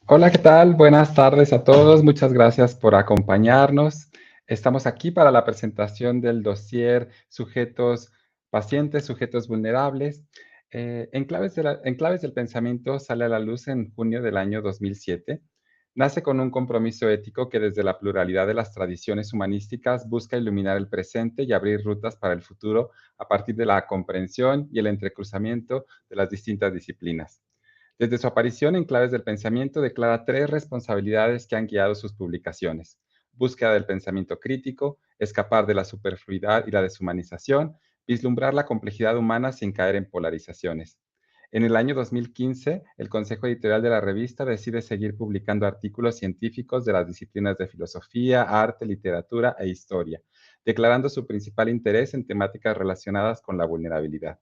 Hola, ¿qué tal? Buenas tardes a todos. Muchas gracias por acompañarnos. Estamos aquí para la presentación del dossier Sujetos Pacientes, Sujetos Vulnerables. En Claves del Pensamiento sale a la luz en junio del año 2007. Nace con un compromiso ético que desde la pluralidad de las tradiciones humanísticas busca iluminar el presente y abrir rutas para el futuro a partir de la comprensión y el entrecruzamiento de las distintas disciplinas. Desde su aparición en Claves del Pensamiento, declara 3 responsabilidades que han guiado sus publicaciones: búsqueda del pensamiento crítico, escapar de la superfluidad y la deshumanización, vislumbrar la complejidad humana sin caer en polarizaciones. En el año 2015, el consejo editorial de la revista decide seguir publicando artículos científicos de las disciplinas de filosofía, arte, literatura e historia, declarando su principal interés en temáticas relacionadas con la vulnerabilidad.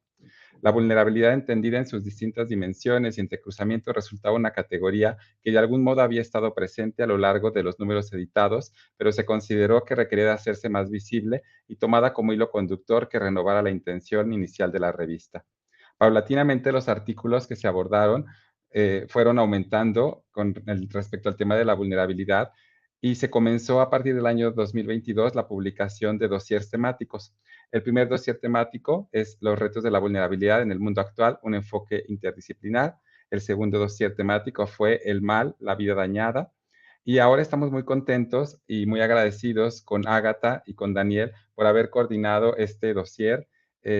La vulnerabilidad entendida en sus distintas dimensiones y entrecruzamiento resultaba una categoría que de algún modo había estado presente a lo largo de los números editados, pero se consideró que requería de hacerse más visible y tomada como hilo conductor que renovara la intención inicial de la revista. Paulatinamente, los artículos que se abordaron fueron aumentando respecto al tema de la vulnerabilidad, y se comenzó a partir del año 2022 la publicación de dossiers temáticos. El primer dossier temático es Los retos de la vulnerabilidad en el mundo actual, un enfoque interdisciplinar. El segundo dossier temático fue El mal, la vida dañada. Y ahora estamos muy contentos y muy agradecidos con Ágata y con Daniel por haber coordinado este dossier,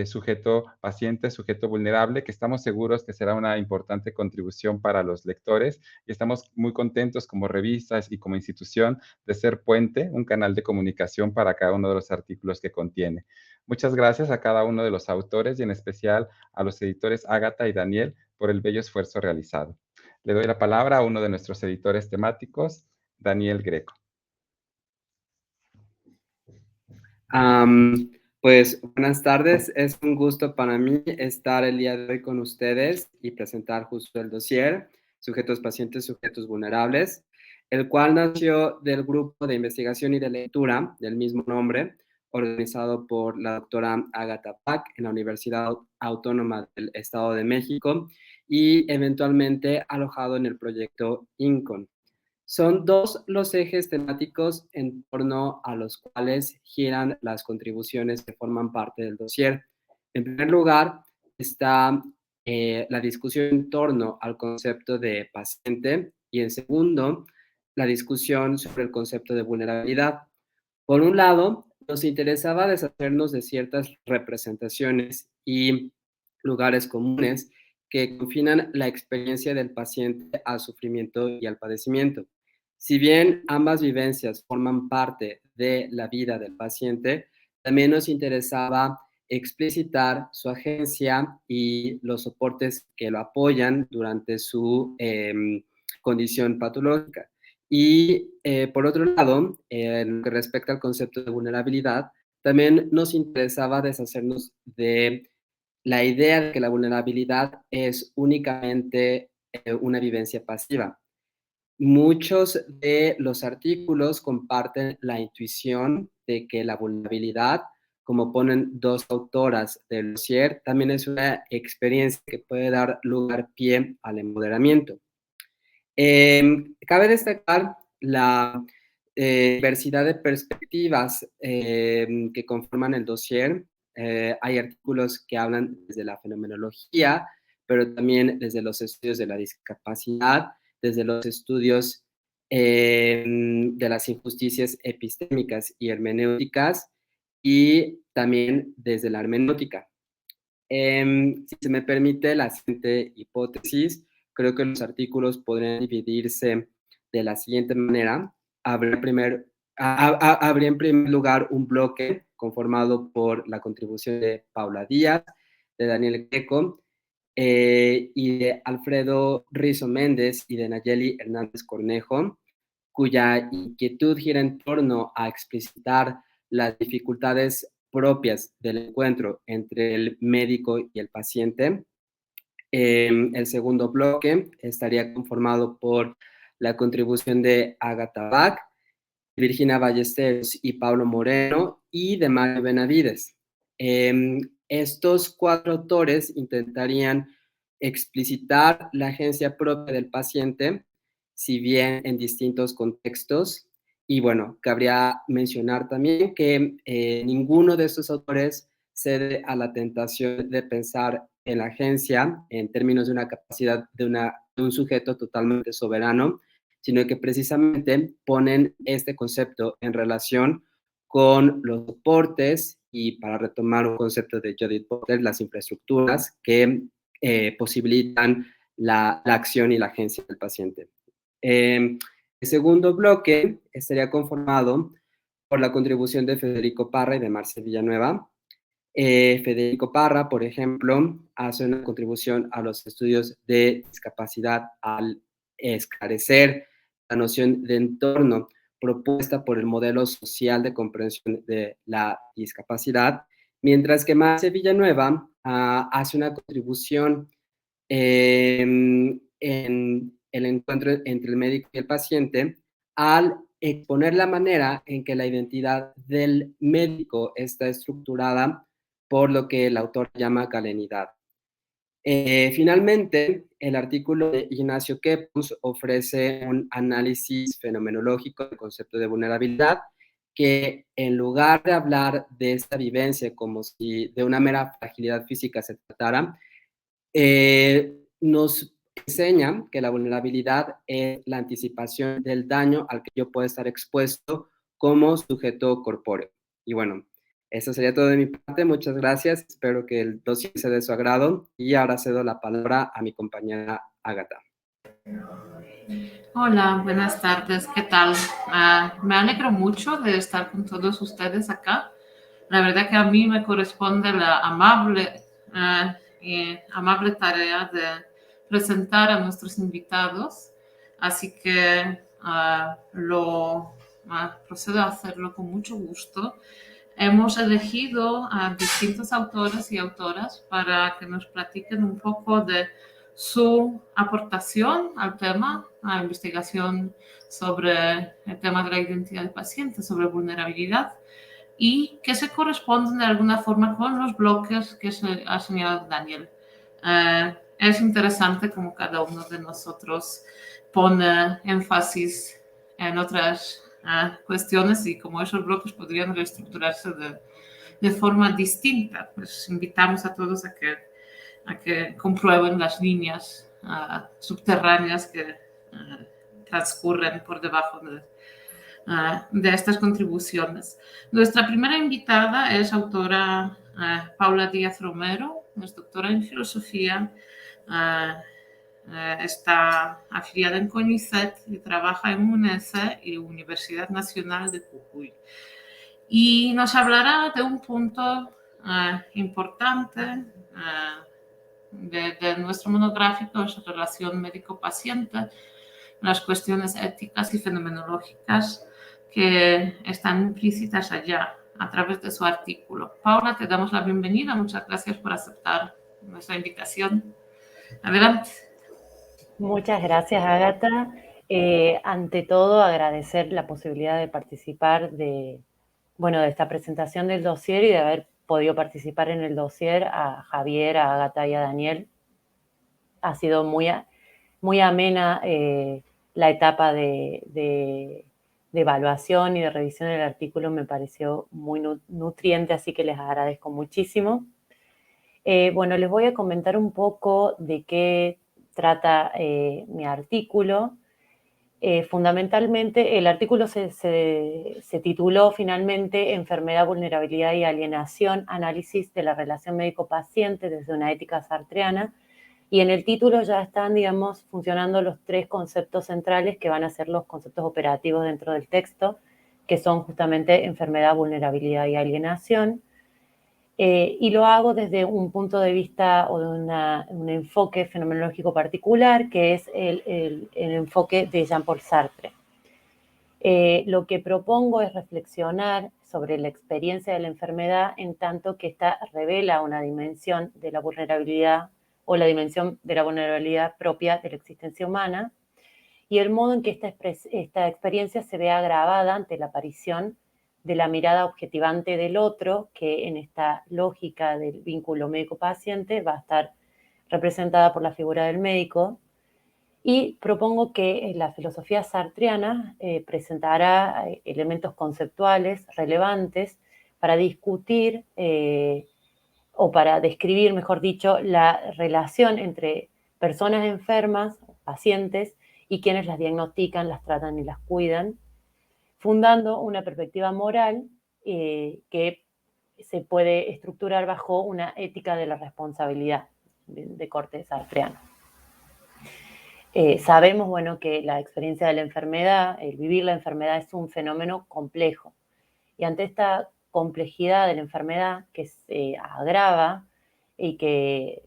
sujeto paciente, sujeto vulnerable, que estamos seguros que será una importante contribución para los lectores, y estamos muy contentos como revistas y como institución de ser puente, un canal de comunicación para cada uno de los artículos que contiene. Muchas gracias a cada uno de los autores y en especial a los editores Ágata y Daniel por el bello esfuerzo realizado. Le doy la palabra a uno de nuestros editores temáticos, Daniel Greco. Pues buenas tardes, es un gusto para mí estar el día de hoy con ustedes y presentar justo el dossier Sujetos Pacientes, Sujetos Vulnerables, el cual nació del grupo de investigación y de lectura del mismo nombre, organizado por la doctora Ágata Pack en la Universidad Autónoma del Estado de México y eventualmente alojado en el proyecto INCON. Son 2 los ejes temáticos en torno a los cuales giran las contribuciones que forman parte del dossier. En primer lugar, está la discusión en torno al concepto de paciente y en segundo, la discusión sobre el concepto de vulnerabilidad. Por un lado, nos interesaba deshacernos de ciertas representaciones y lugares comunes que confinan la experiencia del paciente al sufrimiento y al padecimiento. Si bien ambas vivencias forman parte de la vida del paciente, también nos interesaba explicitar su agencia y los soportes que lo apoyan durante su condición patológica. Y por otro lado, en lo que respecta al concepto de vulnerabilidad, también nos interesaba deshacernos de la idea de que la vulnerabilidad es únicamente una vivencia pasiva. Muchos de los artículos comparten la intuición de que la vulnerabilidad, como ponen dos autoras del dossier, también es una experiencia que puede dar lugar pie al empoderamiento. Cabe destacar la diversidad de perspectivas que conforman el dossier. Hay artículos que hablan desde la fenomenología, pero también desde los estudios de la discapacidad, desde los estudios de las injusticias epistémicas y hermenéuticas, y también desde la hermenéutica. Si se me permite la siguiente hipótesis, creo que los artículos podrían dividirse de la siguiente manera. Habría en primer lugar un bloque conformado por la contribución de Paula Díaz, de Daniel Greco, y de Alfredo Rizo Méndez y de Nayeli Hernández Cornejo, cuya inquietud gira en torno a explicitar las dificultades propias del encuentro entre el médico y el paciente. El segundo bloque estaría conformado por la contribución de Agatha Bach, Virginia Ballesteros y Pablo Moreno, y de Mario Benavides. Estos cuatro autores intentarían explicitar la agencia propia del paciente, si bien en distintos contextos. Y bueno, cabría mencionar también que ninguno de estos autores cede a la tentación de pensar en la agencia en términos de una capacidad de un sujeto totalmente soberano, sino que precisamente ponen este concepto en relación con los soportes y, para retomar un concepto de Judith Butler, las infraestructuras que posibilitan la acción y la agencia del paciente. El segundo bloque estaría conformado por la contribución de Federico Parra y de Marcia Villanueva. Federico Parra, por ejemplo, hace una contribución a los estudios de discapacidad al esclarecer la noción de entorno propuesta por el modelo social de comprensión de la discapacidad, mientras que Marcia Villanueva hace una contribución en el encuentro entre el médico y el paciente al exponer la manera en que la identidad del médico está estructurada por lo que el autor llama galenidad. Finalmente, el artículo de Ignacio Quepus ofrece un análisis fenomenológico del concepto de vulnerabilidad, que en lugar de hablar de esta vivencia como si de una mera fragilidad física se tratara, nos enseña que la vulnerabilidad es la anticipación del daño al que yo puedo estar expuesto como sujeto corpóreo. Y bueno, eso sería todo de mi parte. Muchas gracias. Espero que el dossier sea de su agrado. Y ahora cedo la palabra a mi compañera Agatha. Hola, buenas tardes. ¿Qué tal? Me alegro mucho de estar con todos ustedes acá. La verdad que a mí me corresponde la amable tarea de presentar a nuestros invitados. Así que procedo a hacerlo con mucho gusto. Hemos elegido a distintos autores y autoras para que nos platiquen un poco de su aportación al tema, a la investigación sobre el tema de la identidad del paciente, sobre vulnerabilidad, y que se corresponden de alguna forma con los bloques que ha señalado Daniel. Es interesante como cada uno de nosotros pone énfasis en otras cuestiones y como esos bloques podrían reestructurarse de forma distinta. Pues invitamos a todos a que comprueben las líneas subterráneas que transcurren por debajo de estas contribuciones. Nuestra primera invitada es autora Paula Díaz Romero, es doctora en filosofía, está afiliada en CONICET y trabaja en UNESE y Universidad Nacional de Jujuy. Y nos hablará de un punto importante de nuestro monográfico, es la relación médico-paciente, las cuestiones éticas y fenomenológicas que están implícitas allá a través de su artículo. Paula, te damos la bienvenida. Muchas gracias por aceptar nuestra invitación. Adelante. Muchas gracias, Ágata. Ante todo, agradecer la posibilidad de participar de esta presentación del dossier y de haber podido participar en el dossier a Javier, a Ágata y a Daniel. Ha sido muy amena la etapa de evaluación y de revisión del artículo, me pareció muy nutriente, así que les agradezco muchísimo. Les voy a comentar un poco de qué trata mi artículo. Fundamentalmente, el artículo se tituló finalmente Enfermedad, vulnerabilidad y alienación, análisis de la relación médico-paciente desde una ética sartreana, y en el título ya están, funcionando los tres conceptos centrales que van a ser los conceptos operativos dentro del texto, que son justamente enfermedad, vulnerabilidad y alienación. Y lo hago desde un punto de vista o de un enfoque fenomenológico particular, que es el enfoque de Jean-Paul Sartre. Lo que propongo es reflexionar sobre la experiencia de la enfermedad en tanto que esta revela una dimensión de la vulnerabilidad o la dimensión de la vulnerabilidad propia de la existencia humana y el modo en que esta experiencia se ve agravada ante la aparición de la mirada objetivante del otro, que en esta lógica del vínculo médico-paciente va a estar representada por la figura del médico. Y propongo que la filosofía sartreana presentará elementos conceptuales relevantes para discutir o para describir, mejor dicho, la relación entre personas enfermas, pacientes, y quienes las diagnostican, las tratan y las cuidan, fundando una perspectiva moral que se puede estructurar bajo una ética de la responsabilidad de corte sartreano. Sabemos, que la experiencia de la enfermedad, el vivir la enfermedad es un fenómeno complejo. Y ante esta complejidad de la enfermedad que se agrava y que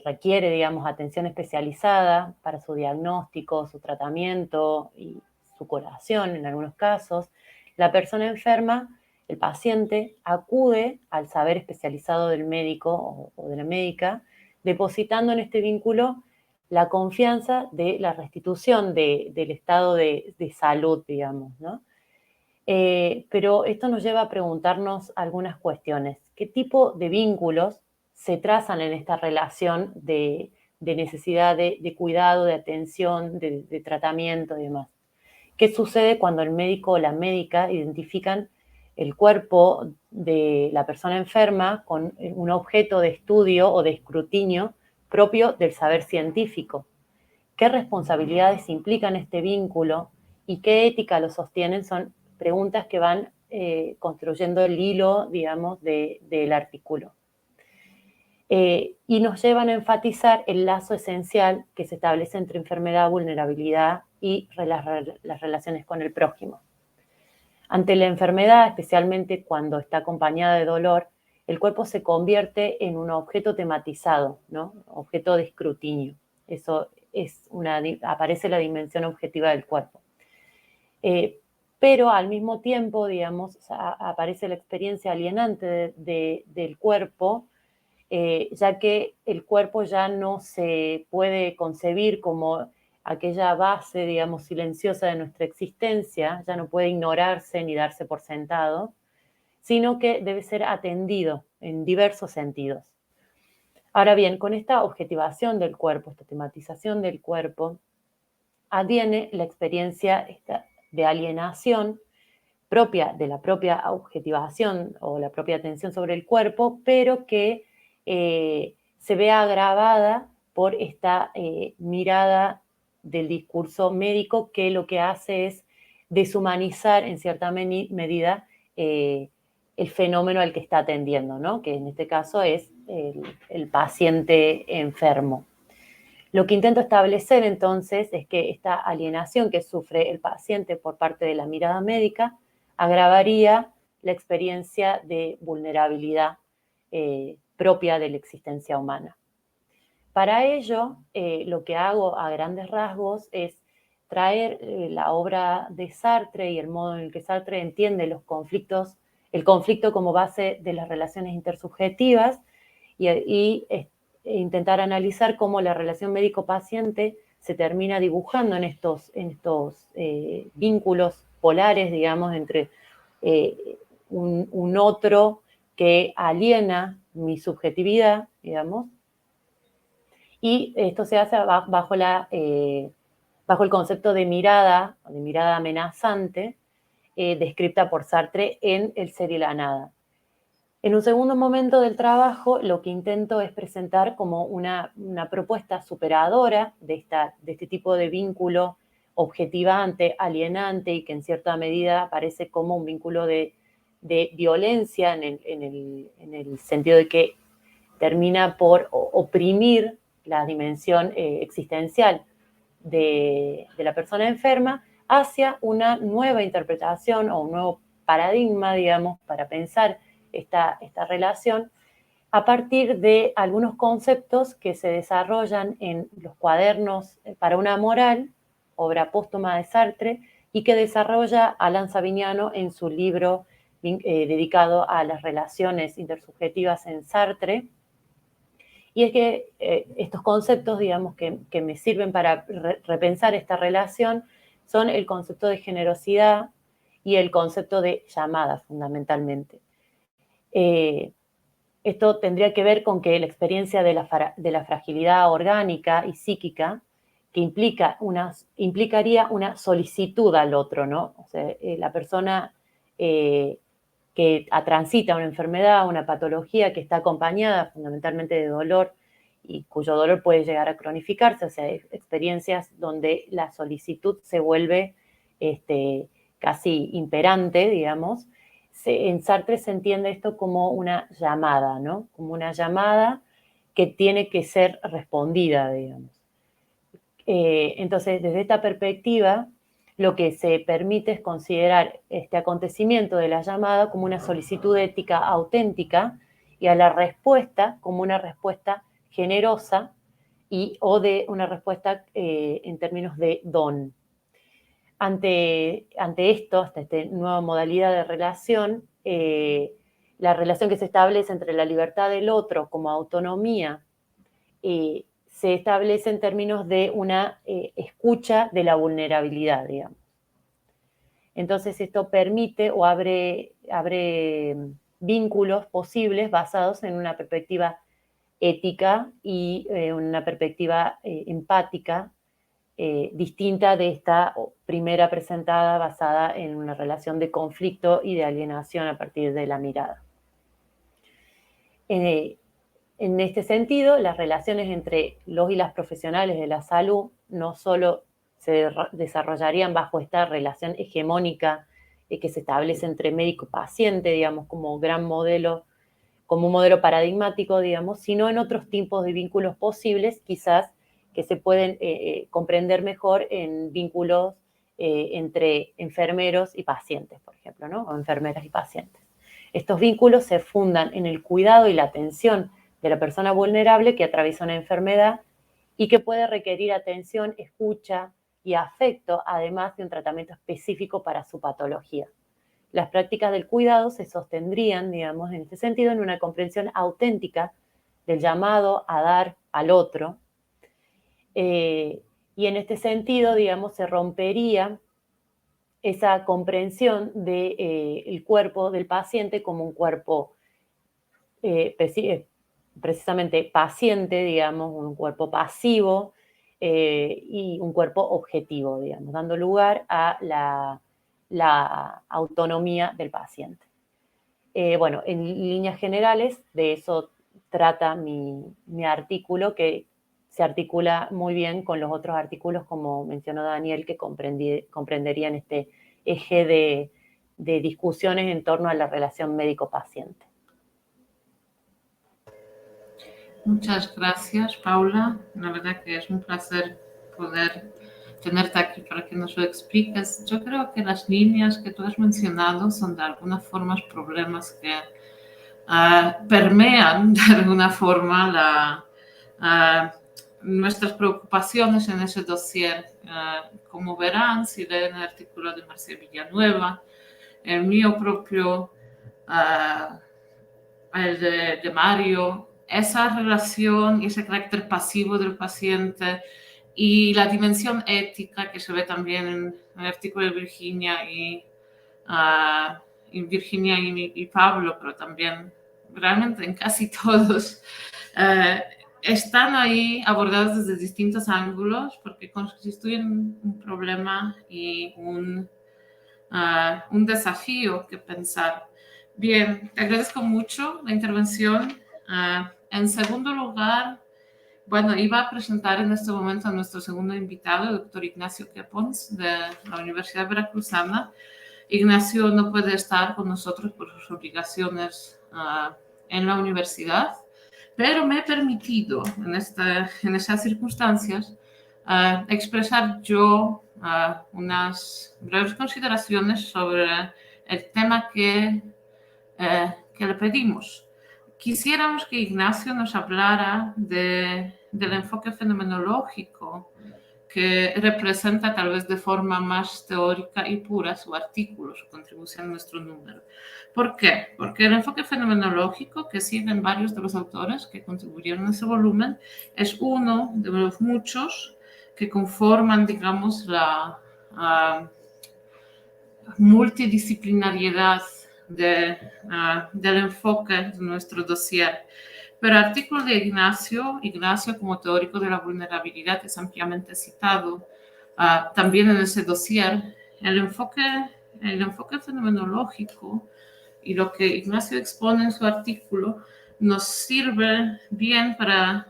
requiere, atención especializada para su diagnóstico, su tratamiento y su curación en algunos casos, la persona enferma, el paciente, acude al saber especializado del médico o de la médica, depositando en este vínculo la confianza de la restitución del estado de salud, ¿no? Pero esto nos lleva a preguntarnos algunas cuestiones. ¿Qué tipo de vínculos se trazan en esta relación de necesidad de cuidado, de atención, de tratamiento y demás? ¿Qué sucede cuando el médico o la médica identifican el cuerpo de la persona enferma con un objeto de estudio o de escrutinio propio del saber científico? ¿Qué responsabilidades implican este vínculo y qué ética lo sostienen? Son preguntas que van construyendo el hilo, del artículo. Y nos llevan a enfatizar el lazo esencial que se establece entre enfermedad, vulnerabilidad y las relaciones con el prójimo. Ante la enfermedad, especialmente cuando está acompañada de dolor, el cuerpo se convierte en un objeto tematizado, ¿no? Objeto de escrutinio. Eso aparece la dimensión objetiva del cuerpo. Pero al mismo tiempo, aparece la experiencia alienante del cuerpo, ya que el cuerpo ya no se puede concebir como aquella base, silenciosa de nuestra existencia, ya no puede ignorarse ni darse por sentado, sino que debe ser atendido en diversos sentidos. Ahora bien, con esta objetivación del cuerpo, esta tematización del cuerpo, adviene la experiencia de alienación propia de la propia objetivación o la propia atención sobre el cuerpo, pero que se ve agravada por esta mirada del discurso médico, que lo que hace es deshumanizar en cierta medida el fenómeno al que está atendiendo, ¿no? Que en este caso es el paciente enfermo. Lo que intento establecer entonces es que esta alienación que sufre el paciente por parte de la mirada médica agravaría la experiencia de vulnerabilidad propia de la existencia humana. Para ello, lo que hago a grandes rasgos es traer la obra de Sartre y el modo en el que Sartre entiende los conflictos, el conflicto como base de las relaciones intersubjetivas y intentar analizar cómo la relación médico-paciente se termina dibujando en estos vínculos polares, digamos, entre un otro que aliena mi subjetividad, digamos, y esto se hace bajo el concepto de mirada amenazante, descrita por Sartre en El ser y la nada. En un segundo momento del trabajo, lo que intento es presentar como una propuesta superadora de este tipo de vínculo objetivante, alienante, y que en cierta medida aparece como un vínculo de violencia en el sentido de que termina por oprimir la dimensión existencial de la persona enferma hacia una nueva interpretación o un nuevo paradigma, digamos, para pensar esta relación a partir de algunos conceptos que se desarrollan en los cuadernos para una moral, obra póstuma de Sartre, y que desarrolla Alain Savignano en su libro dedicado a las relaciones intersubjetivas en Sartre. Y es que estos conceptos, digamos, que me sirven para repensar esta relación son el concepto de generosidad y el concepto de llamada, fundamentalmente. Esto tendría que ver con que la experiencia de la fragilidad orgánica y psíquica, que implicaría una solicitud al otro, ¿no? O sea, la persona que transita una enfermedad, una patología que está acompañada fundamentalmente de dolor y cuyo dolor puede llegar a cronificarse, o sea, experiencias donde la solicitud se vuelve casi imperante, digamos. En Sartre se entiende esto como una llamada, ¿no? Como una llamada que tiene que ser respondida, digamos. Entonces, desde esta perspectiva, lo que se permite es considerar este acontecimiento de la llamada como una solicitud ética auténtica y a la respuesta como una respuesta generosa o de una respuesta en términos de don. Ante esto, hasta esta nueva modalidad de relación, la relación que se establece entre la libertad del otro como autonomía se establece en términos de una escucha de la vulnerabilidad, digamos. Entonces esto permite o abre vínculos posibles basados en una perspectiva ética y una perspectiva empática distinta de esta primera presentada basada en una relación de conflicto y de alienación a partir de la mirada. En este sentido, las relaciones entre los y las profesionales de la salud no solo se desarrollarían bajo esta relación hegemónica que se establece entre médico y paciente, digamos, como gran modelo, como un modelo paradigmático, digamos, sino en otros tipos de vínculos posibles, quizás que se pueden comprender mejor en vínculos entre enfermeros y pacientes, por ejemplo, ¿no? O enfermeras y pacientes. Estos vínculos se fundan en el cuidado y la atención de la persona vulnerable que atraviesa una enfermedad y que puede requerir atención, escucha y afecto, además de un tratamiento específico para su patología. Las prácticas del cuidado se sostendrían, digamos, en este sentido, en una comprensión auténtica del llamado a dar al otro. Y en este sentido, digamos, se rompería esa comprensión del cuerpo del paciente como un cuerpo precisamente paciente, digamos, un cuerpo pasivo y un cuerpo objetivo, digamos, dando lugar a la autonomía del paciente. Bueno, en líneas generales, de eso trata mi artículo, que se articula muy bien con los otros artículos, como mencionó Daniel, que comprenderían este eje de discusiones en torno a la relación médico-paciente. Muchas gracias, Paula. La verdad que es un placer poder tenerte aquí para que nos lo expliques. Yo creo que las líneas que tú has mencionado son de alguna forma problemas que permean de alguna forma nuestras preocupaciones en ese dossier. Como verán, si leen el artículo de Marcia Villanueva, el mío propio, el de Mario, esa relación y ese carácter pasivo del paciente y la dimensión ética que se ve también en el artículo de Virginia y Pablo, pero también realmente en casi todos, están ahí abordados desde distintos ángulos porque constituyen un problema y un desafío que pensar. Bien, te agradezco mucho la intervención. En segundo lugar, bueno, iba a presentar en este momento a nuestro segundo invitado, el doctor Ignacio Quepons, de la Universidad Veracruzana. Ignacio no puede estar con nosotros por sus obligaciones en la universidad, pero me he permitido en esas circunstancias expresar yo unas breves consideraciones sobre el tema que le pedimos. Quisiéramos que Ignacio nos hablara del enfoque fenomenológico que representa tal vez de forma más teórica y pura su artículo, su contribución a nuestro número. ¿Por qué? Porque el enfoque fenomenológico que siguen varios de los autores que contribuyeron a ese volumen es uno de los muchos que conforman, digamos, la multidisciplinariedad del enfoque de nuestro dossier. Pero el artículo de Ignacio como teórico de la vulnerabilidad es ampliamente citado también en ese dossier. El enfoque fenomenológico y lo que Ignacio expone en su artículo nos sirve bien para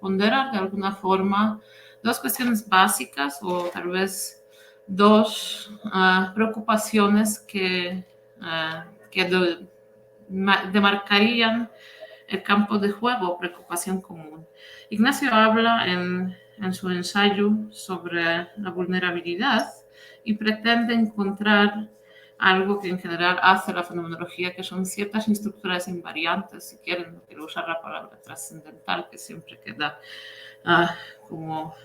ponderar de alguna forma dos cuestiones básicas o tal vez dos preocupaciones que demarcarían el campo de juego o preocupación común. Ignacio habla en su ensayo sobre la vulnerabilidad y pretende encontrar algo que en general hace la fenomenología, que son ciertas estructuras invariantes, si quieren, no quiero usar la palabra trascendental, que siempre queda como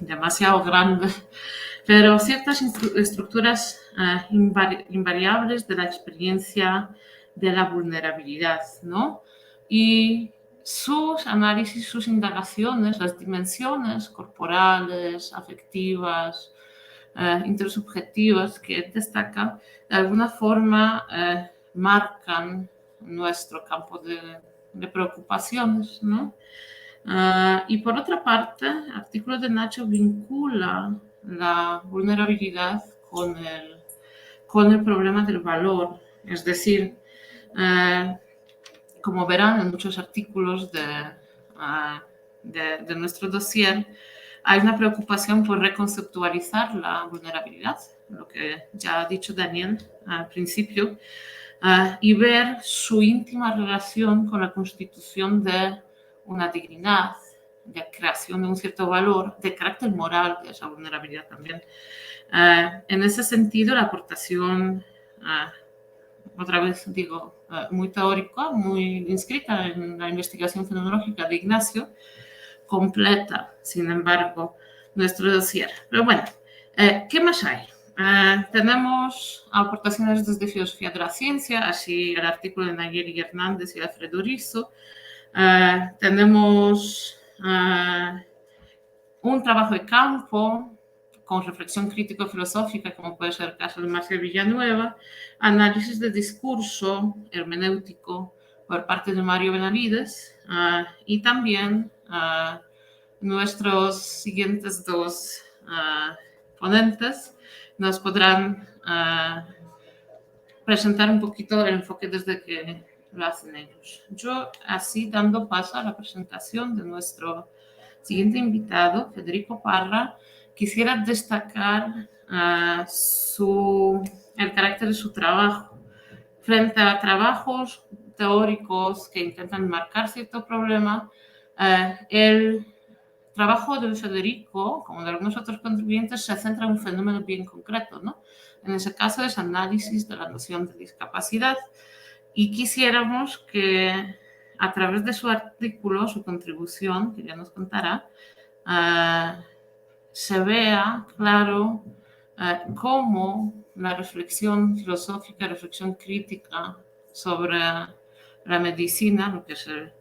demasiado grande, pero ciertas estructuras invariables de la experiencia de la vulnerabilidad, ¿no? Y sus análisis, sus indagaciones, las dimensiones corporales, afectivas, intersubjetivas que destaca, de alguna forma marcan nuestro campo de preocupaciones, ¿no? Y por otra parte, el artículo de Nacho vincula la vulnerabilidad con el problema del valor. Es decir, como verán en muchos artículos de nuestro dossier, hay una preocupación por reconceptualizar la vulnerabilidad, lo que ya ha dicho Daniel al principio, y ver su íntima relación con la constitución de una dignidad, de creación de un cierto valor, de carácter moral de esa vulnerabilidad también. En ese sentido, la aportación, otra vez digo, muy teórica, muy inscrita en la investigación fenomenológica de Ignacio, completa, sin embargo, nuestro dossier. Pero bueno, ¿qué más hay? Tenemos aportaciones desde filosofía de la ciencia, así el artículo de Nayeli Hernández y Alfredo Rizzo. Tenemos un trabajo de campo con reflexión crítico-filosófica, como puede ser el caso de Marcia Villanueva, análisis de discurso hermenéutico por parte de Mario Benavides, y también nuestros siguientes dos ponentes nos podrán presentar un poquito el enfoque desde que lo hacen ellos. Yo, así dando paso a la presentación de nuestro siguiente invitado, Federico Parra, quisiera destacar el carácter de su trabajo. Frente a trabajos teóricos que intentan marcar cierto problema, el trabajo de Federico, como de algunos otros contribuyentes, se centra en un fenómeno bien concreto, ¿no? En ese caso es análisis de la noción de discapacidad. Y quisiéramos que a través de su artículo, su contribución, que ya nos contará, se vea claro cómo la reflexión filosófica, reflexión crítica sobre la medicina, lo que se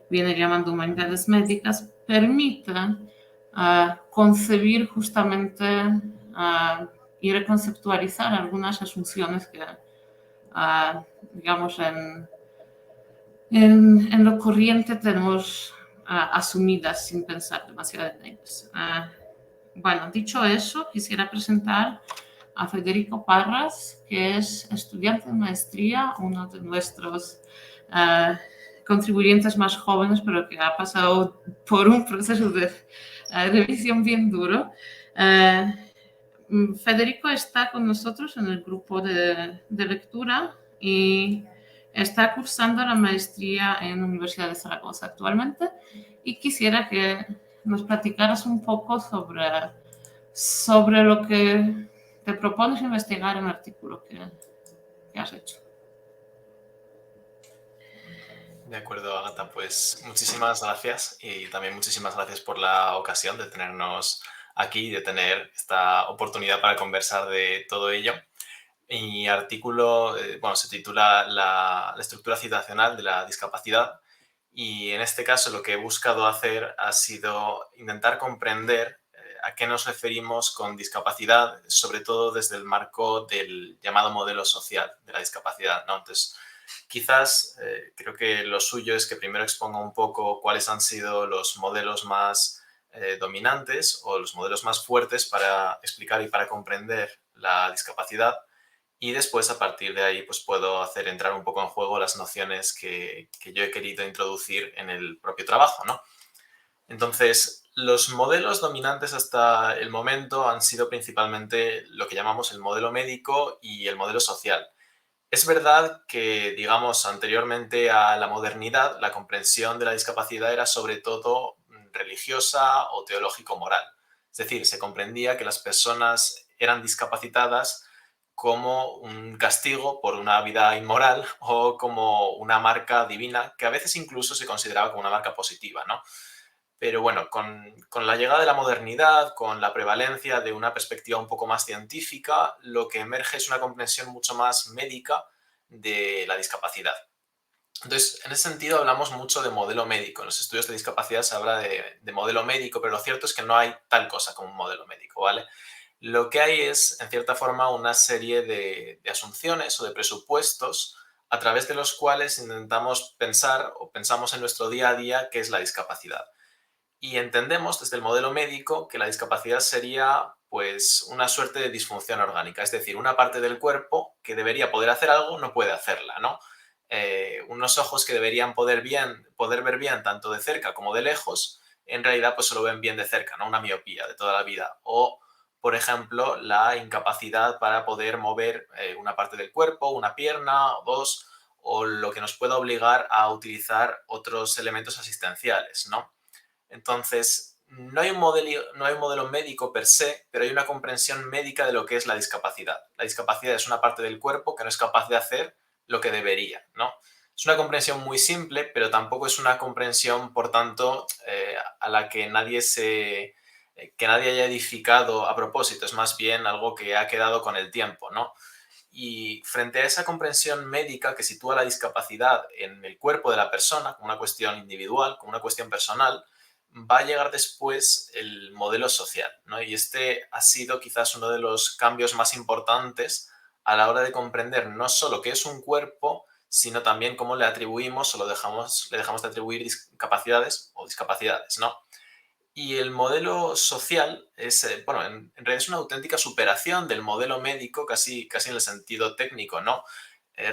viene llamando humanidades médicas, permite concebir justamente y reconceptualizar algunas asunciones que, digamos, en lo corriente tenemos asumidas sin pensar demasiado en ellas. Bueno, dicho eso, quisiera presentar a Federico Parras, que es estudiante de maestría, uno de nuestros contribuyentes más jóvenes, pero que ha pasado por un proceso de revisión bien duro. Federico está con nosotros en el grupo de lectura y está cursando la maestría en la Universidad de Zaragoza actualmente, y quisiera que nos platicaras un poco sobre lo que te propones investigar en el artículo que has hecho. De acuerdo, Ágata, pues muchísimas gracias y también muchísimas gracias por la ocasión de tenernos aquí, de tener esta oportunidad para conversar de todo ello. Mi artículo, se titula la estructura citacional de la discapacidad, y en este caso lo que he buscado hacer ha sido intentar comprender a qué nos referimos con discapacidad, sobre todo desde el marco del llamado modelo social de la discapacidad, ¿no? Entonces, quizás creo que lo suyo es que primero exponga un poco cuáles han sido los modelos más dominantes o los modelos más fuertes para explicar y para comprender la discapacidad, y después a partir de ahí pues puedo hacer entrar un poco en juego las nociones que yo he querido introducir en el propio trabajo, ¿no? Entonces, los modelos dominantes hasta el momento han sido principalmente lo que llamamos el modelo médico y el modelo social. Es verdad que, digamos, anteriormente a la modernidad, la comprensión de la discapacidad era sobre todo religiosa o teológico-moral. Es decir, se comprendía que las personas eran discapacitadas como un castigo por una vida inmoral o como una marca divina, que a veces incluso se consideraba como una marca positiva, ¿no? Pero bueno, con la llegada de la modernidad, con la prevalencia de una perspectiva un poco más científica, lo que emerge es una comprensión mucho más médica de la discapacidad. Entonces, en ese sentido hablamos mucho de modelo médico. En los estudios de discapacidad se habla de modelo médico, pero lo cierto es que no hay tal cosa como un modelo médico, ¿vale? Lo que hay es, en cierta forma, una serie de asunciones o de presupuestos a través de los cuales intentamos pensar o pensamos en nuestro día a día qué es la discapacidad. Y entendemos desde el modelo médico que la discapacidad sería pues una suerte de disfunción orgánica, es decir, una parte del cuerpo que debería poder hacer algo no puede hacerla, ¿no? Unos ojos que deberían poder ver bien tanto de cerca como de lejos, en realidad pues solo ven bien de cerca, ¿no? Una miopía de toda la vida. O, por ejemplo, la incapacidad para poder mover una parte del cuerpo, una pierna o dos, o lo que nos pueda obligar a utilizar otros elementos asistenciales, ¿no? Entonces, no hay un modelo médico per se, pero hay una comprensión médica de lo que es la discapacidad. La discapacidad es una parte del cuerpo que no es capaz de hacer lo que debería, ¿no? Es una comprensión muy simple, pero tampoco es una comprensión, por tanto, a la que nadie haya edificado a propósito. Es más bien algo que ha quedado con el tiempo, ¿no? Y frente a esa comprensión médica que sitúa la discapacidad en el cuerpo de la persona, como una cuestión individual, como una cuestión personal, va a llegar después el modelo social, ¿no? Y este ha sido quizás uno de los cambios más importantes a la hora de comprender no solo qué es un cuerpo, sino también cómo le atribuimos o le dejamos de atribuir discapacidades o discapacidades, ¿no? Y el modelo social es, en realidad es una auténtica superación del modelo médico, casi en el sentido técnico, ¿no?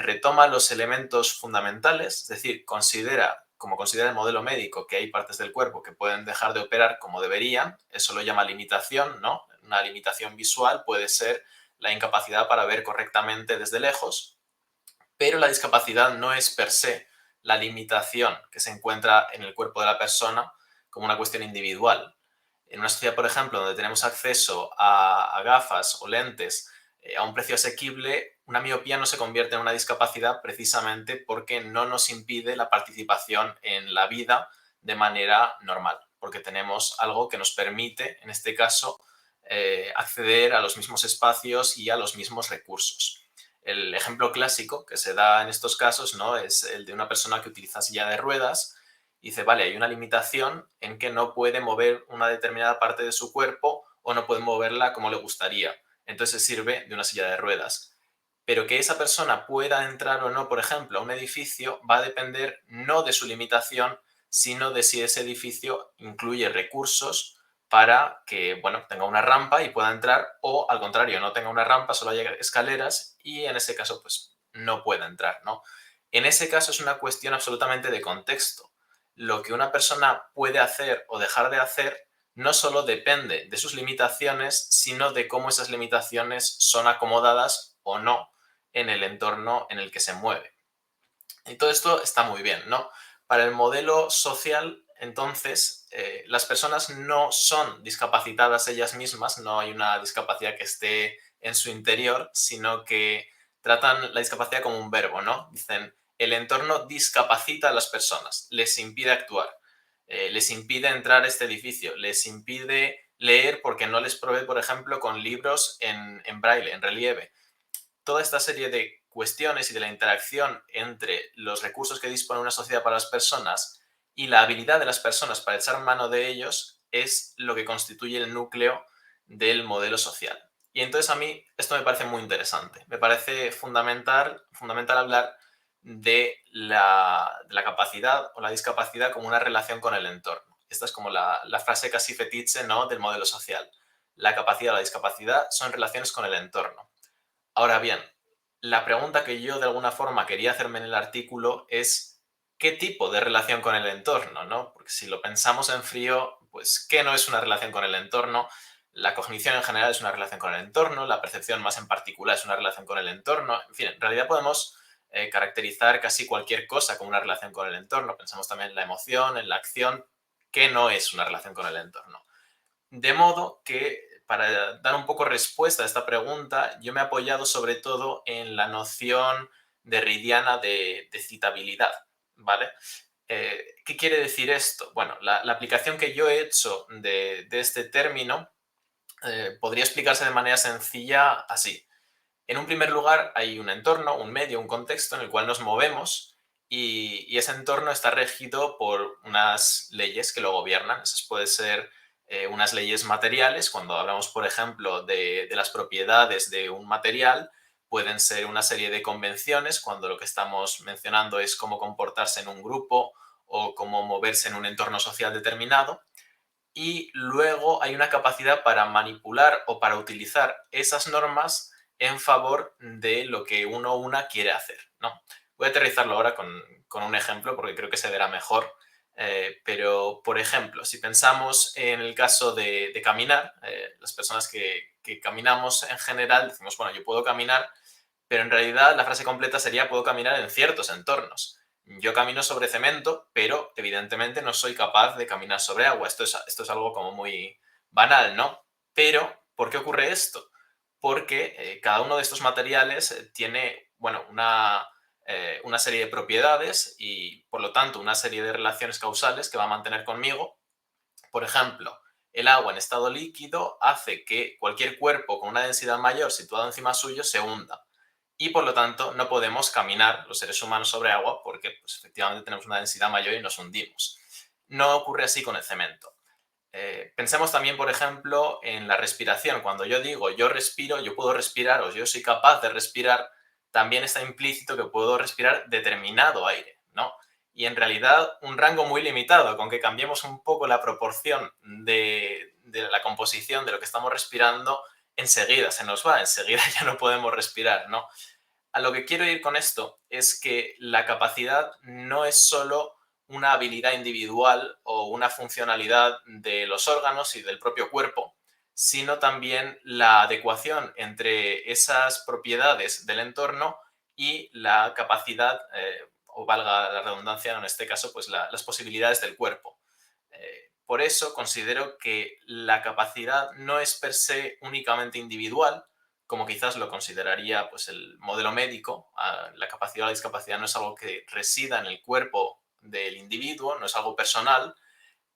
retoma los elementos fundamentales, es decir, como considera el modelo médico, que hay partes del cuerpo que pueden dejar de operar como deberían. Eso lo llama limitación, ¿no? Una limitación visual puede ser la incapacidad para ver correctamente desde lejos, pero la discapacidad no es per se la limitación que se encuentra en el cuerpo de la persona como una cuestión individual. En una sociedad, por ejemplo, donde tenemos acceso a gafas o lentes a un precio asequible, una miopía no se convierte en una discapacidad precisamente porque no nos impide la participación en la vida de manera normal, porque tenemos algo que nos permite, en este caso, acceder a los mismos espacios y a los mismos recursos. El ejemplo clásico que se da en estos casos, ¿no?, es el de una persona que utiliza silla de ruedas y dice, vale, hay una limitación en que no puede mover una determinada parte de su cuerpo o no puede moverla como le gustaría. Entonces sirve de una silla de ruedas. Pero que esa persona pueda entrar o no, por ejemplo, a un edificio va a depender no de su limitación, sino de si ese edificio incluye recursos para que, bueno, tenga una rampa y pueda entrar, o al contrario, no tenga una rampa, solo haya escaleras y en ese caso pues no pueda entrar, ¿no? En ese caso es una cuestión absolutamente de contexto. Lo que una persona puede hacer o dejar de hacer no solo depende de sus limitaciones, sino de cómo esas limitaciones son acomodadas o no en el entorno en el que se mueve. Y todo esto está muy bien, ¿no? Para el modelo social, entonces, las personas no son discapacitadas ellas mismas, no hay una discapacidad que esté en su interior, sino que tratan la discapacidad como un verbo, ¿no? Dicen, el entorno discapacita a las personas, les impide actuar, les impide entrar a este edificio, les impide leer porque no les provee, por ejemplo, con libros en braille, en relieve. Toda esta serie de cuestiones y de la interacción entre los recursos que dispone una sociedad para las personas y la habilidad de las personas para echar mano de ellos es lo que constituye el núcleo del modelo social. Y entonces a mí esto me parece muy interesante. Me parece fundamental hablar de la capacidad o la discapacidad como una relación con el entorno. Esta es como la frase casi fetiche, ¿no?, del modelo social. La capacidad o la discapacidad son relaciones con el entorno. Ahora bien, la pregunta que yo de alguna forma quería hacerme en el artículo es ¿qué tipo de relación con el entorno, ¿no? Porque si lo pensamos en frío, pues ¿qué no es una relación con el entorno? La cognición en general es una relación con el entorno, la percepción más en particular es una relación con el entorno. En fin, en realidad podemos caracterizar casi cualquier cosa como una relación con el entorno. Pensamos también en la emoción, en la acción, ¿qué no es una relación con el entorno? De modo que, para dar un poco respuesta a esta pregunta, yo me he apoyado sobre todo en la noción derridiana de citabilidad, ¿vale? ¿Qué quiere decir esto? Bueno, la aplicación que yo he hecho de este término podría explicarse de manera sencilla así. En un primer lugar, hay un entorno, un medio, un contexto en el cual nos movemos y ese entorno está regido por unas leyes que lo gobiernan. Esas pueden ser unas leyes materiales, cuando hablamos, por ejemplo, de las propiedades de un material, pueden ser una serie de convenciones, cuando lo que estamos mencionando es cómo comportarse en un grupo o cómo moverse en un entorno social determinado. Y luego hay una capacidad para manipular o para utilizar esas normas en favor de lo que uno o una quiere hacer, ¿no? Voy a aterrizarlo ahora con un ejemplo porque creo que se verá mejor. Pero, por ejemplo, si pensamos en el caso de caminar, las personas que caminamos en general decimos, bueno, yo puedo caminar, pero en realidad la frase completa sería puedo caminar en ciertos entornos. Yo camino sobre cemento, pero evidentemente no soy capaz de caminar sobre agua. Esto es algo como muy banal, ¿no? Pero, ¿por qué ocurre esto? Porque cada uno de estos materiales tiene, bueno, una serie de propiedades y, por lo tanto, una serie de relaciones causales que va a mantener conmigo. Por ejemplo, el agua en estado líquido hace que cualquier cuerpo con una densidad mayor situado encima suyo se hunda. Y por lo tanto no podemos caminar los seres humanos sobre agua porque pues, efectivamente tenemos una densidad mayor y nos hundimos. No ocurre así con el cemento. Pensemos también, por ejemplo, en la respiración. Cuando yo digo yo respiro, yo puedo respirar o yo soy capaz de respirar, también está implícito que puedo respirar determinado aire, ¿no? Y en realidad un rango muy limitado, con que cambiemos un poco la proporción de la composición de lo que estamos respirando, enseguida se nos va, enseguida ya no podemos respirar, ¿no? A lo que quiero ir con esto es que la capacidad no es solo una habilidad individual o una funcionalidad de los órganos y del propio cuerpo, sino también la adecuación entre esas propiedades del entorno y la capacidad, o valga la redundancia en este caso, pues las posibilidades del cuerpo. Por eso considero que la capacidad no es per se únicamente individual, como quizás lo consideraría pues, el modelo médico. La capacidad o la discapacidad no es algo que resida en el cuerpo del individuo, no es algo personal,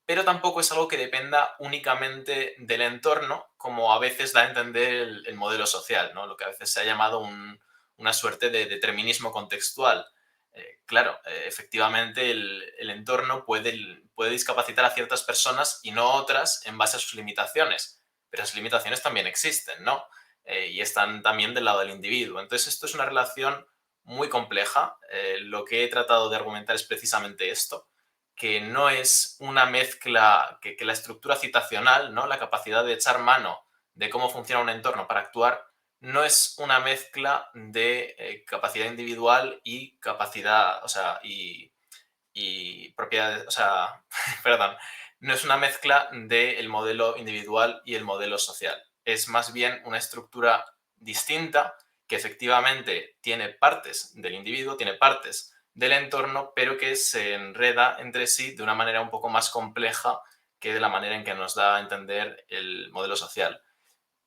pero tampoco es algo que dependa únicamente del entorno, como a veces da a entender el modelo social, ¿no? Lo que a veces se ha llamado una suerte de determinismo contextual. Claro, efectivamente el entorno puede discapacitar a ciertas personas y no otras en base a sus limitaciones, pero esas limitaciones también existen, ¿no? Y están también del lado del individuo. Entonces esto es una relación muy compleja. Lo que he tratado de argumentar es precisamente esto, que no es una mezcla, que la estructura citacional, ¿no? La capacidad de echar mano de cómo funciona un entorno para actuar, no es una mezcla de capacidad individual y capacidad, o sea, y propiedades, o sea, perdón, no es una mezcla del modelo individual y el modelo social. Es más bien una estructura distinta que efectivamente tiene partes del individuo, tiene partes del entorno, pero que se enreda entre sí de una manera un poco más compleja que de la manera en que nos da a entender el modelo social.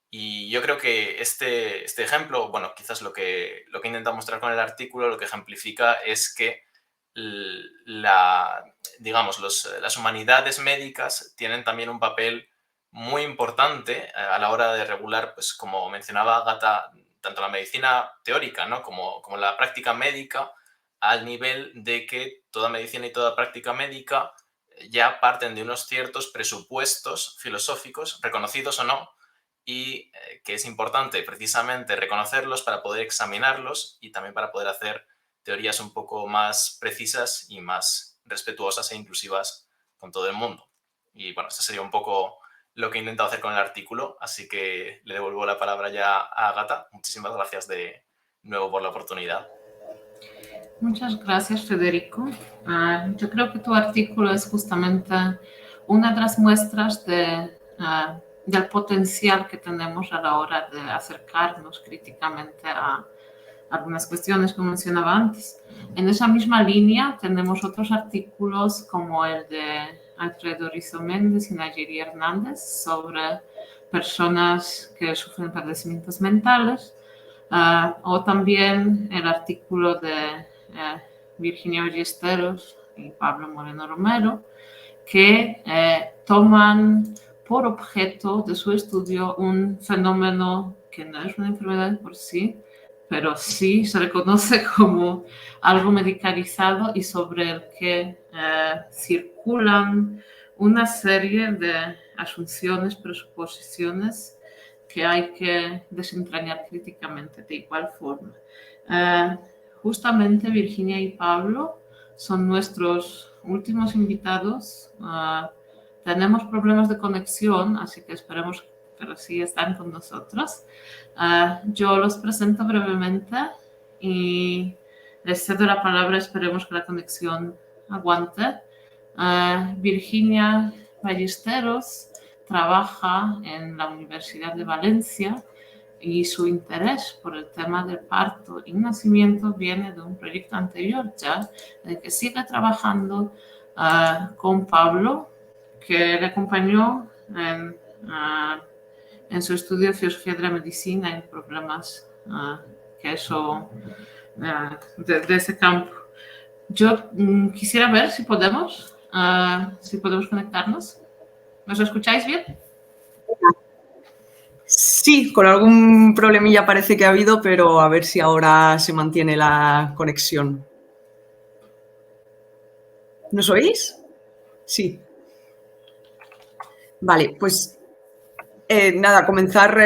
Y yo creo que este ejemplo, bueno, quizás lo que intenta mostrar con el artículo, lo que ejemplifica es que digamos, las humanidades médicas tienen también un papel muy importante a la hora de regular, pues como mencionaba Ágata, tanto la medicina teórica, ¿no? como la práctica médica, al nivel de que toda medicina y toda práctica médica ya parten de unos ciertos presupuestos filosóficos, reconocidos o no, y que es importante precisamente reconocerlos para poder examinarlos y también para poder hacer teorías un poco más precisas y más respetuosas e inclusivas con todo el mundo. Y bueno, esto sería un poco lo que he intentado hacer con el artículo, así que le devuelvo la palabra ya a Ágata. Muchísimas gracias de nuevo por la oportunidad. Muchas gracias, Federico. Yo creo que tu artículo es justamente una de las muestras del potencial que tenemos a la hora de acercarnos críticamente a algunas cuestiones que mencionaba antes. En esa misma línea tenemos otros artículos como el de Alfredo Rizo Méndez y Nayeli Hernández sobre personas que sufren padecimientos mentales, o también el artículo de Virginia Ballesteros y Pablo Moreno Romero, que toman por objeto de su estudio un fenómeno que no es una enfermedad por sí, pero sí se reconoce como algo medicalizado y sobre el que circulan una serie de asunciones, presuposiciones que hay que desentrañar críticamente de igual forma. Justamente Virginia y Pablo son nuestros últimos invitados. Tenemos problemas de conexión, así que esperemos que sí están con nosotros. Yo los presento brevemente y les cedo la palabra. Esperemos que la conexión aguante. Virginia Ballesteros trabaja en la Universidad de Valencia y su interés por el tema del parto y nacimiento viene de un proyecto anterior ya, en el que sigue trabajando con Pablo, que le acompañó en su estudio de filosofía de la medicina y problemas que eso de ese campo. Yo quisiera ver si podemos conectarnos. ¿Nos escucháis bien? Sí, con algún problemilla parece que ha habido, pero a ver si ahora se mantiene la conexión. ¿Nos oís? Sí. Vale, pues nada, comenzar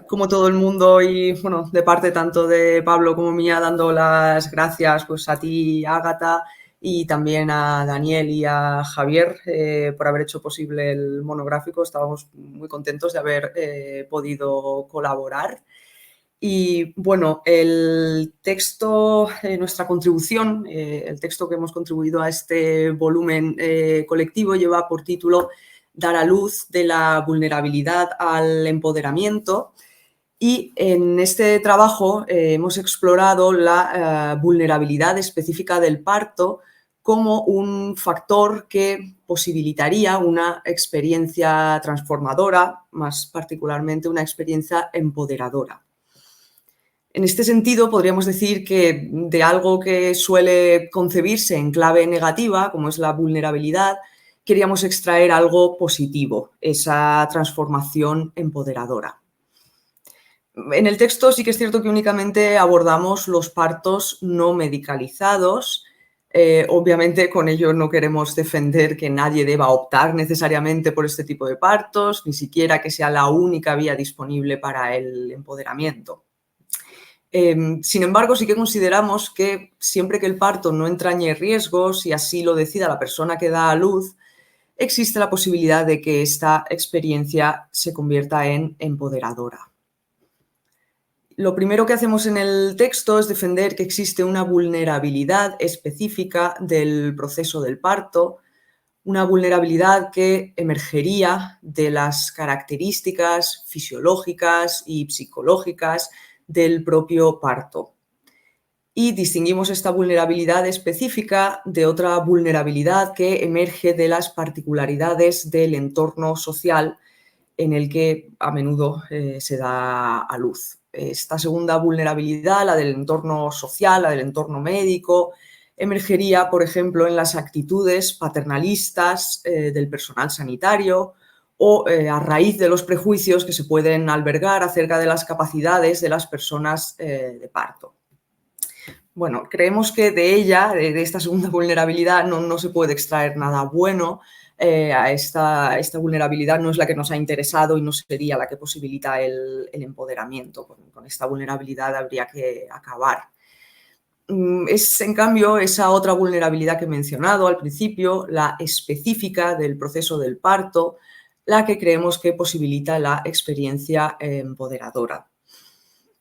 como todo el mundo y bueno, de parte tanto de Pablo como mía, dando las gracias pues a ti, Ágata, y también a Daniel y a Javier por haber hecho posible el monográfico. Estábamos muy contentos de haber podido colaborar. Y bueno, el texto, nuestra contribución, el texto que hemos contribuido a este volumen colectivo lleva por título Dar a luz de la vulnerabilidad al empoderamiento. Y en este trabajo hemos explorado la vulnerabilidad específica del parto como un factor que posibilitaría una experiencia transformadora, más particularmente una experiencia empoderadora. En este sentido, podríamos decir que de algo que suele concebirse en clave negativa, como es la vulnerabilidad, queríamos extraer algo positivo, esa transformación empoderadora. En el texto sí que es cierto que únicamente abordamos los partos no medicalizados. Obviamente con ello no queremos defender que nadie deba optar necesariamente por este tipo de partos, ni siquiera que sea la única vía disponible para el empoderamiento. Sin embargo, sí que consideramos que siempre que el parto no entrañe riesgos y así lo decida la persona que da a luz, existe la posibilidad de que esta experiencia se convierta en empoderadora. Lo primero que hacemos en el texto es defender que existe una vulnerabilidad específica del proceso del parto, una vulnerabilidad que emergería de las características fisiológicas y psicológicas del propio parto. Y distinguimos esta vulnerabilidad específica de otra vulnerabilidad que emerge de las particularidades del entorno social en el que a menudo se da a luz. Esta segunda vulnerabilidad, la del entorno social, la del entorno médico, emergería, por ejemplo, en las actitudes paternalistas del personal sanitario o a raíz de los prejuicios que se pueden albergar acerca de las capacidades de las personas de parto. Bueno, creemos que de ella, de esta segunda vulnerabilidad, no se puede extraer nada bueno. Esta vulnerabilidad no es la que nos ha interesado y no sería la que posibilita el empoderamiento. Con esta vulnerabilidad habría que acabar. Es, en cambio, esa otra vulnerabilidad que he mencionado al principio, la específica del proceso del parto, la que creemos que posibilita la experiencia empoderadora.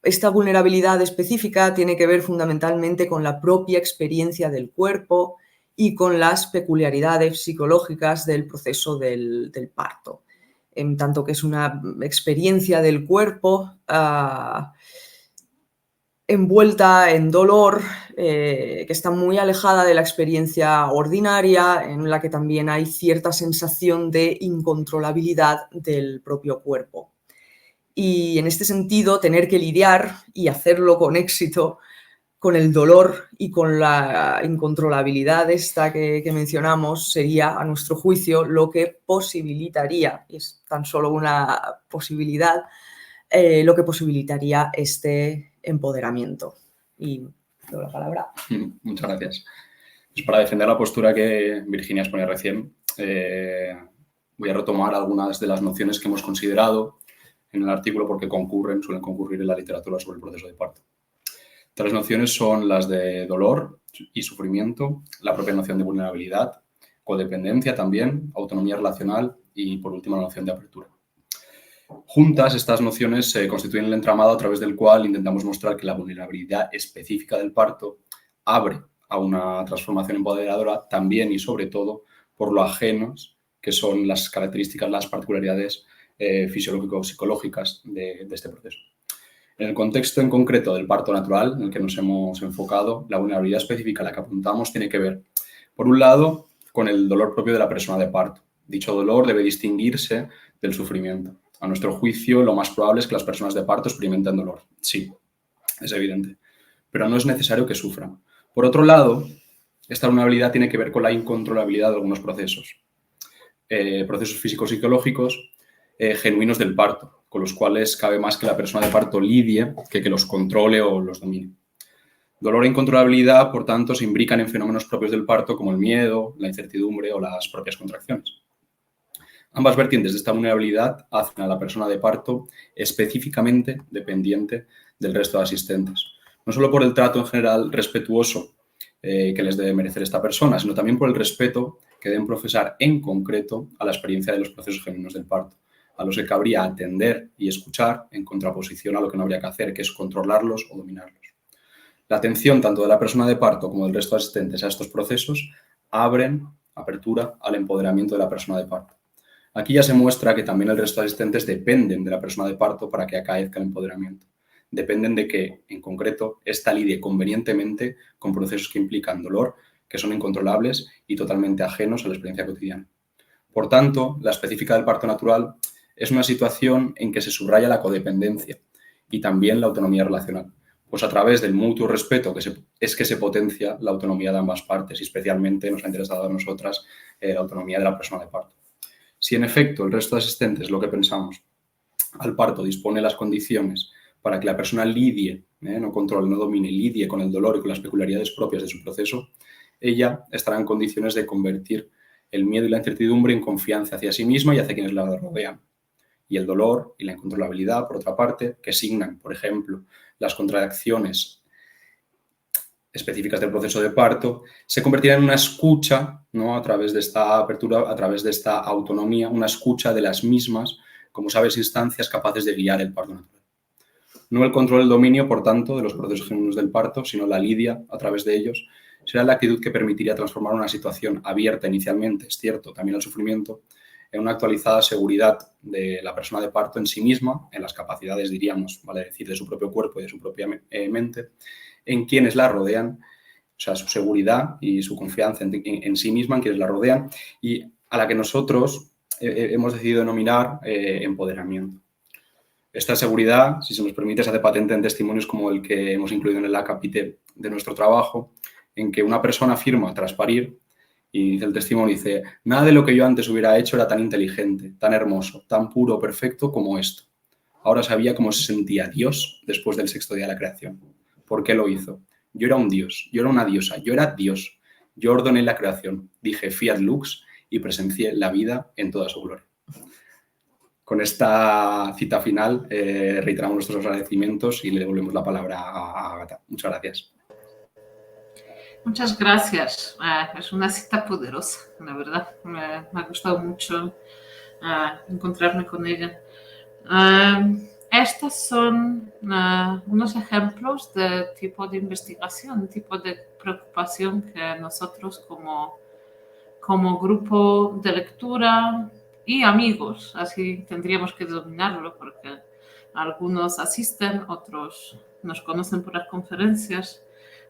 Esta vulnerabilidad específica tiene que ver fundamentalmente con la propia experiencia del cuerpo y con las peculiaridades psicológicas del proceso del parto, en tanto que es una experiencia del cuerpo envuelta en dolor, que está muy alejada de la experiencia ordinaria, en la que también hay cierta sensación de incontrolabilidad del propio cuerpo. Y en este sentido, tener que lidiar y hacerlo con éxito con el dolor y con la incontrolabilidad esta que mencionamos sería, a nuestro juicio, lo que posibilitaría, y es tan solo una posibilidad, lo que posibilitaría este empoderamiento. Y doy la palabra. Muchas gracias. Pues para defender la postura que Virginia exponía recién, voy a retomar algunas de las nociones que hemos considerado en el artículo porque suelen concurrir en la literatura sobre el proceso de parto. Tres nociones son las de dolor y sufrimiento, la propia noción de vulnerabilidad, codependencia también, autonomía relacional y, por último, la noción de apertura. Juntas, estas nociones constituyen el entramado a través del cual intentamos mostrar que la vulnerabilidad específica del parto abre a una transformación empoderadora también y sobre todo por lo ajenos que son las características, las particularidades fisiológico-psicológicas de este proceso. En el contexto en concreto del parto natural en el que nos hemos enfocado, la vulnerabilidad específica a la que apuntamos tiene que ver, por un lado, con el dolor propio de la persona de parto. Dicho dolor debe distinguirse del sufrimiento. A nuestro juicio, lo más probable es que las personas de parto experimenten dolor. Sí, es evidente, pero no es necesario que sufran. Por otro lado, esta vulnerabilidad tiene que ver con la incontrolabilidad de algunos procesos. Procesos físicos y psicológicos genuinos del parto, con los cuales cabe más que la persona de parto lidie que los controle o los domine. Dolor e incontrolabilidad, por tanto, se imbrican en fenómenos propios del parto como el miedo, la incertidumbre o las propias contracciones. Ambas vertientes de esta vulnerabilidad hacen a la persona de parto específicamente dependiente del resto de asistentes, no solo por el trato en general respetuoso que les debe merecer esta persona, sino también por el respeto que deben profesar en concreto a la experiencia de los procesos genuinos del parto, a los que cabría atender y escuchar en contraposición a lo que no habría que hacer, que es controlarlos o dominarlos. La atención tanto de la persona de parto como del resto de asistentes a estos procesos abren apertura al empoderamiento de la persona de parto. Aquí ya se muestra que también el resto de asistentes dependen de la persona de parto para que acaezca el empoderamiento. Dependen de que, en concreto, ésta lidie convenientemente con procesos que implican dolor, que son incontrolables y totalmente ajenos a la experiencia cotidiana. Por tanto, la específica del parto natural es una situación en que se subraya la codependencia y también la autonomía relacional, pues a través del mutuo respeto que se potencia la autonomía de ambas partes y especialmente nos ha interesado a nosotras la autonomía de la persona de parto. Si en efecto el resto de asistentes, lo que pensamos, al parto dispone las condiciones para que la persona lidie, no controle, no domine, lidie con el dolor y con las peculiaridades propias de su proceso, ella estará en condiciones de convertir el miedo y la incertidumbre en confianza hacia sí misma y hacia quienes la rodean. Y el dolor y la incontrolabilidad, por otra parte, que signan, por ejemplo, las contracciones específicas del proceso de parto, se convertirán en una escucha, ¿no? A través de esta apertura, a través de esta autonomía, una escucha de las mismas, como sabes, instancias capaces de guiar el parto natural. No el control, el dominio, por tanto, de los procesos genuinos del parto, sino la lidia a través de ellos, será la actitud que permitiría transformar una situación abierta inicialmente, es cierto, también al sufrimiento, en una actualizada seguridad de la persona de parto en sí misma, en las capacidades, diríamos, vale decir, de su propio cuerpo y de su propia mente, en quienes la rodean, o sea, su seguridad y su confianza en sí misma, en quienes la rodean, y a la que nosotros hemos decidido denominar empoderamiento. Esta seguridad, si se nos permite, se hace patente en testimonios como el que hemos incluido en el acápite de nuestro trabajo, en que una persona afirma tras parir, y dice el testimonio, dice, nada de lo que yo antes hubiera hecho era tan inteligente, tan hermoso, tan puro, perfecto como esto. Ahora sabía cómo se sentía Dios después del 6º día de la creación. ¿Por qué lo hizo? Yo era un dios, yo era una diosa, yo era Dios. Yo ordené la creación, dije fiat lux y presencié la vida en toda su gloria. Con esta cita final reiteramos nuestros agradecimientos y le devolvemos la palabra a Ágata. Muchas gracias. Muchas gracias. Es una cita poderosa, la verdad. Me ha gustado mucho encontrarme con ella. Estos son unos ejemplos de tipo de investigación, tipo de preocupación que nosotros como grupo de lectura y amigos, así tendríamos que denominarlo, porque algunos asisten, otros nos conocen por las conferencias,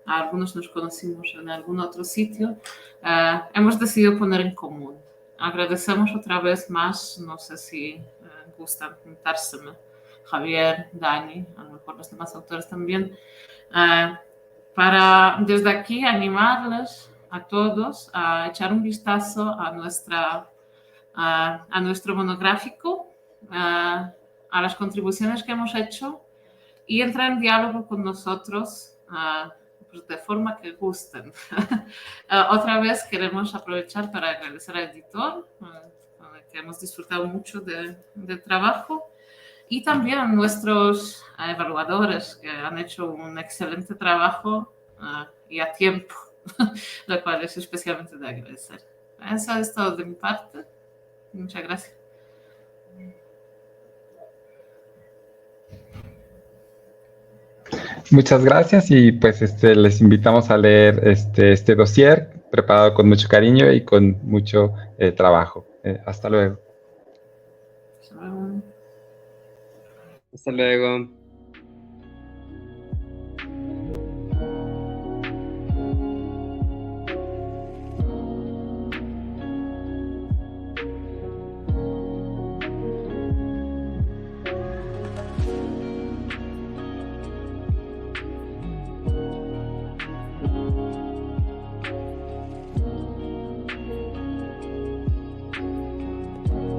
algunos nos conocimos en algún otro sitio, hemos decidido poner en común. Agradecemos otra vez más, no sé si gustan juntárseme, Javier, Dani, a lo mejor los demás autores también, para desde aquí animarles a todos a echar un vistazo a nuestro monográfico, a las contribuciones que hemos hecho y entrar en diálogo con nosotros pues de forma que gusten. Otra vez queremos aprovechar para agradecer al editor, que hemos disfrutado mucho del trabajo, y también a nuestros evaluadores que han hecho un excelente trabajo y a tiempo, lo cual es especialmente de agradecer. Eso es todo de mi parte. Muchas gracias. Muchas gracias y pues les invitamos a leer este dossier preparado con mucho cariño y con mucho trabajo. Hasta luego. Hasta luego. Hasta luego.